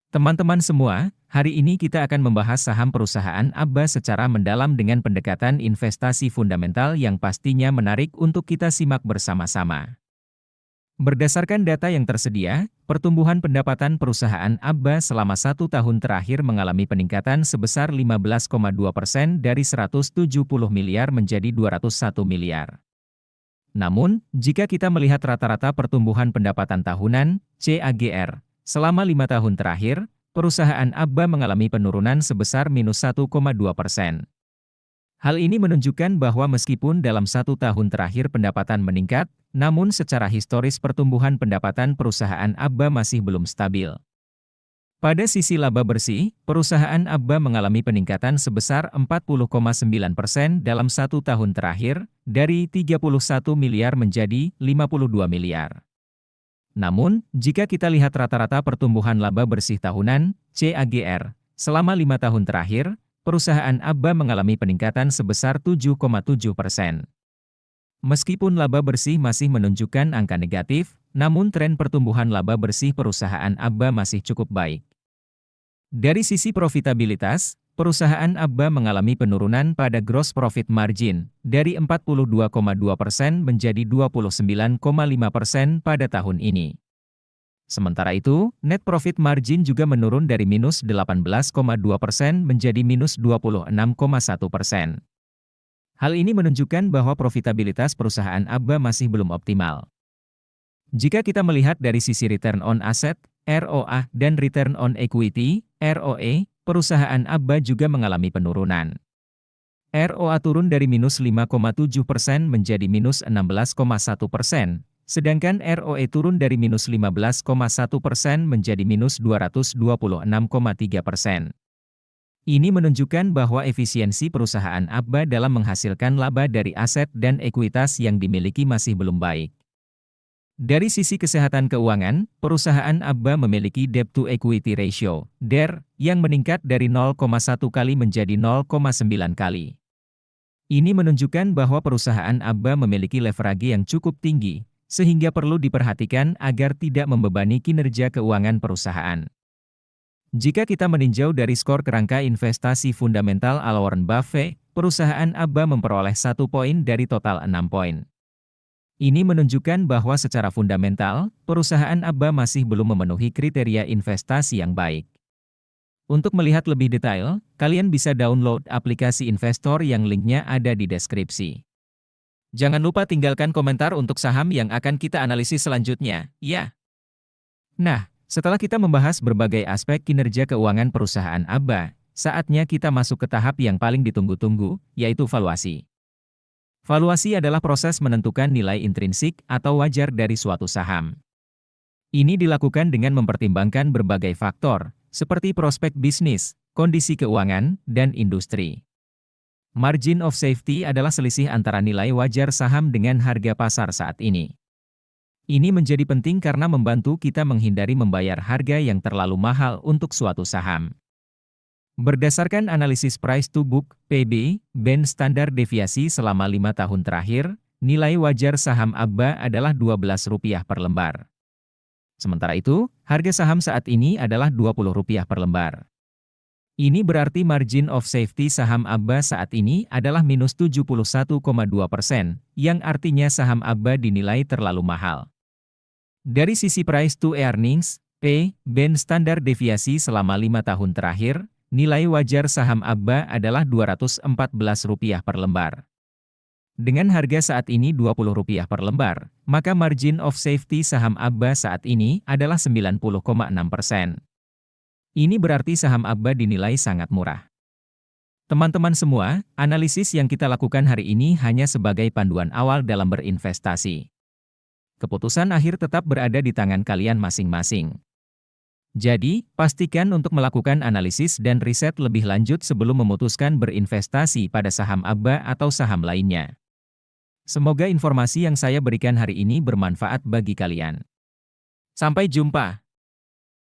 Teman-teman semua, hari ini kita akan membahas saham perusahaan ABBA secara mendalam dengan pendekatan investasi fundamental yang pastinya menarik untuk kita simak bersama-sama. Berdasarkan data yang tersedia, pertumbuhan pendapatan perusahaan ABBA selama 1 tahun terakhir mengalami peningkatan sebesar 15,2% dari 170 miliar menjadi 201 miliar. Namun, jika kita melihat rata-rata pertumbuhan pendapatan tahunan, CAGR, selama 5 tahun terakhir, perusahaan ABBA mengalami penurunan sebesar minus 1,2%. Hal ini menunjukkan bahwa meskipun dalam 1 tahun terakhir pendapatan meningkat, namun secara historis pertumbuhan pendapatan perusahaan ABBA masih belum stabil. Pada sisi laba bersih, perusahaan ABBA mengalami peningkatan sebesar 40,9% dalam 1 tahun terakhir, dari 31 miliar menjadi 52 miliar. Namun, jika kita lihat rata-rata pertumbuhan laba bersih tahunan, CAGR, selama 5 tahun terakhir, perusahaan ABBA mengalami peningkatan sebesar 7,7%. Meskipun laba bersih masih menunjukkan angka negatif, namun tren pertumbuhan laba bersih perusahaan ABBA masih cukup baik. Dari sisi profitabilitas, perusahaan ABBA mengalami penurunan pada gross profit margin, dari 42,2% menjadi 29,5% pada tahun ini. Sementara itu, net profit margin juga menurun dari minus 18,2% menjadi minus 26,1%. Hal ini menunjukkan bahwa profitabilitas perusahaan ABBA masih belum optimal. Jika kita melihat dari sisi return on asset, ROA, dan return on equity, ROE, perusahaan ABBA juga mengalami penurunan. ROA turun dari minus 5,7% menjadi minus 16,1%, sedangkan ROE turun dari minus 15,1% menjadi minus 226,3%. Ini menunjukkan bahwa efisiensi perusahaan ABBA dalam menghasilkan laba dari aset dan ekuitas yang dimiliki masih belum baik. Dari sisi kesehatan keuangan, perusahaan ABBA memiliki debt-to-equity ratio, DER, yang meningkat dari 0,1 kali menjadi 0,9 kali. Ini menunjukkan bahwa perusahaan ABBA memiliki leverage yang cukup tinggi, sehingga perlu diperhatikan agar tidak membebani kinerja keuangan perusahaan. Jika kita meninjau dari skor kerangka investasi fundamental ala Warren Buffett, perusahaan ABBA memperoleh 1 poin dari total 6 poin. Ini menunjukkan bahwa secara fundamental, perusahaan ABBA masih belum memenuhi kriteria investasi yang baik. Untuk melihat lebih detail, kalian bisa download aplikasi investor yang linknya ada di deskripsi. Jangan lupa tinggalkan komentar untuk saham yang akan kita analisis selanjutnya, ya. Nah, setelah kita membahas berbagai aspek kinerja keuangan perusahaan ABBA, saatnya kita masuk ke tahap yang paling ditunggu-tunggu, yaitu valuasi. Valuasi adalah proses menentukan nilai intrinsik atau wajar dari suatu saham. Ini dilakukan dengan mempertimbangkan berbagai faktor, seperti prospek bisnis, kondisi keuangan, dan industri. Margin of safety adalah selisih antara nilai wajar saham dengan harga pasar saat ini. Ini menjadi penting karena membantu kita menghindari membayar harga yang terlalu mahal untuk suatu saham. Berdasarkan analisis price to book, PB, band standar deviasi selama 5 tahun terakhir, nilai wajar saham ABBA adalah Rp12 per lembar. Sementara itu, harga saham saat ini adalah Rp20 per lembar. Ini berarti margin of safety saham ABBA saat ini adalah minus 71,2%, yang artinya saham ABBA dinilai terlalu mahal. Dari sisi price to earnings, P, band standar deviasi selama 5 tahun terakhir, nilai wajar saham ABBA adalah Rp214 per lembar. Dengan harga saat ini Rp20 per lembar, maka margin of safety saham ABBA saat ini adalah 90,6%. Ini berarti saham ABBA dinilai sangat murah. Teman-teman semua, analisis yang kita lakukan hari ini hanya sebagai panduan awal dalam berinvestasi. Keputusan akhir tetap berada di tangan kalian masing-masing. Jadi, pastikan untuk melakukan analisis dan riset lebih lanjut sebelum memutuskan berinvestasi pada saham ABBA atau saham lainnya. Semoga informasi yang saya berikan hari ini bermanfaat bagi kalian. Sampai jumpa.